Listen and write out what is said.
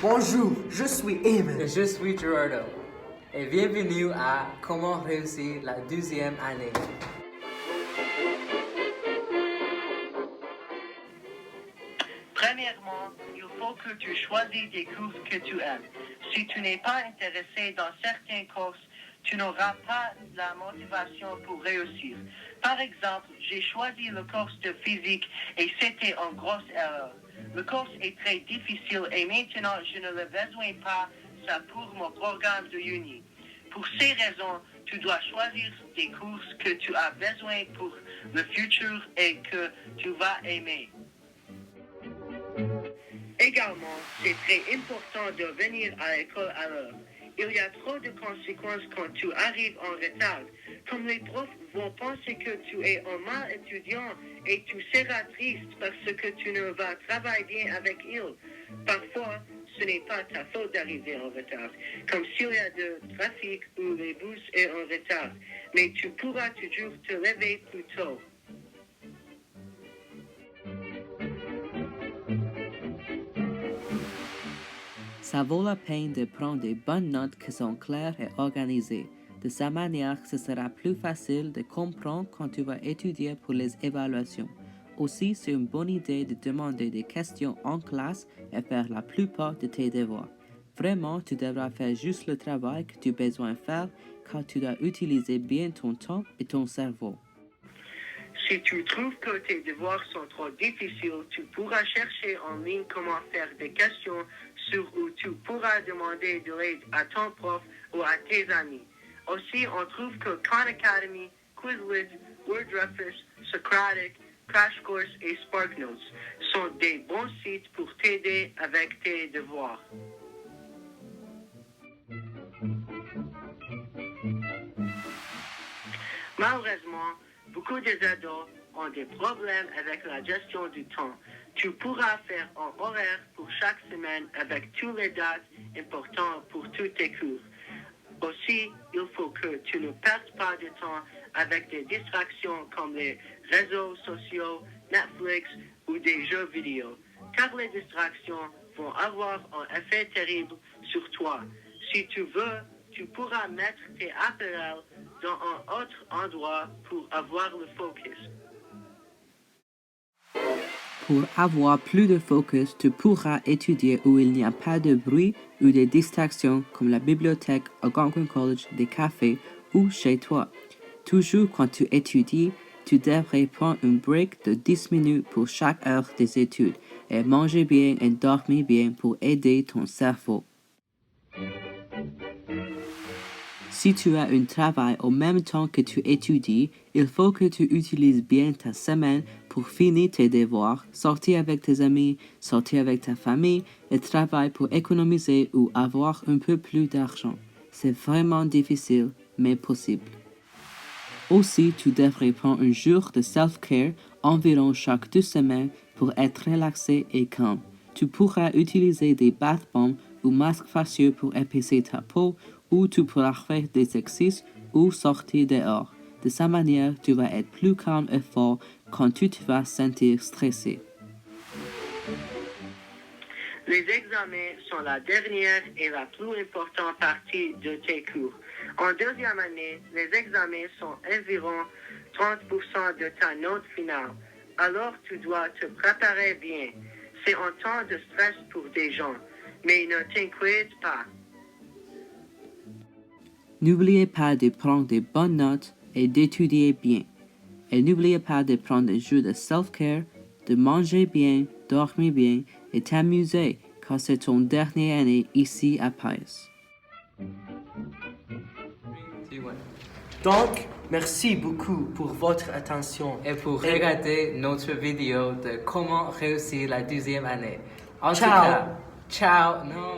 Bonjour, je suis Eamon. Et je suis Gerardo. Et bienvenue à Comment réussir la 12e année. Premièrement, il faut que tu choisisses des cours que tu aimes. Si tu n'es pas intéressé dans certains cours, tu n'auras pas la motivation pour réussir. Par exemple, j'ai choisi le cours de physique et c'était une grosse erreur. Le cours est très difficile et maintenant je ne le besoin pas ça pour mon programme de uni. Pour ces raisons, tu dois choisir des cours que tu as besoin pour le futur et que tu vas aimer. Également, c'est très important de venir à l'école à l'heure. Il y a trop de conséquences quand tu arrives en retard. Comme les profs vont penser que tu es un mal étudiant et tu seras triste parce que tu ne vas travailler bien avec eux. Parfois, ce n'est pas ta faute d'arriver en retard, comme s'il y a de trafic ou les bus est en retard. Mais tu pourras toujours te lever plus tôt. Ça vaut la peine de prendre des bonnes notes qui sont claires et organisées. De cette manière, ce sera plus facile de comprendre quand tu vas étudier pour les évaluations. Aussi, c'est une bonne idée de demander des questions en classe et faire la plupart de tes devoirs. Vraiment, tu devras faire juste le travail que tu as besoin de faire car tu dois utiliser bien ton temps et ton cerveau. Si tu trouves que tes devoirs sont trop difficiles, tu pourras chercher en ligne comment faire des questions sur où tu pourras demander de l'aide à ton prof ou à tes amis. Aussi, on trouve que Khan Academy, Quizlet, WordRefus, Socratic, Crash Course et SparkNotes sont des bons sites pour t'aider avec tes devoirs. Malheureusement, beaucoup des ados ont des problèmes avec la gestion du temps. Tu pourras faire un horaire pour chaque semaine avec toutes les dates importantes pour tous tes cours. Aussi, il faut que tu ne perdes pas de temps avec des distractions comme les réseaux sociaux, Netflix ou des jeux vidéo, car les distractions vont avoir un effet terrible sur toi. Si tu veux, tu pourras mettre tes appels dans un autre endroit pour avoir le focus. Pour avoir plus de focus, tu pourras étudier où il n'y a pas de bruit ou des distractions comme la bibliothèque, Algonquin College, des cafés ou chez toi. Toujours quand tu étudies, tu devrais prendre un break de 10 minutes pour chaque heure des études et manger bien et dormir bien pour aider ton cerveau. Si tu as un travail au même temps que tu étudies, il faut que tu utilises bien ta semaine pour finir tes devoirs, sortir avec tes amis, sortir avec ta famille et travailler pour économiser ou avoir un peu plus d'argent. C'est vraiment difficile, mais possible. Aussi, tu devrais prendre un jour de self-care environ chaque 2 semaines pour être relaxé et calme. Tu pourras utiliser des bath bombs ou masques faciaux pour épaisser ta peau ou tu pourras faire des exercices ou sortir dehors. De cette manière, tu vas être plus calme et fort quand tu te vas sentir stressé. Les examens sont la dernière et la plus importante partie de tes cours. En deuxième année, les examens sont environ 30% de ta note finale. Alors tu dois te préparer bien. C'est un temps de stress pour des gens, mais ne t'inquiète pas. N'oubliez pas de prendre des bonnes notes et d'étudier bien. Et n'oubliez pas de prendre des jours de self-care, de manger bien, dormir bien et t'amuser car c'est ton dernière année ici à Pius. Donc, merci beaucoup pour votre attention. Et pour regarder notre vidéo de Comment réussir la 12e année. En tout Ciao. cas, ciao. Non.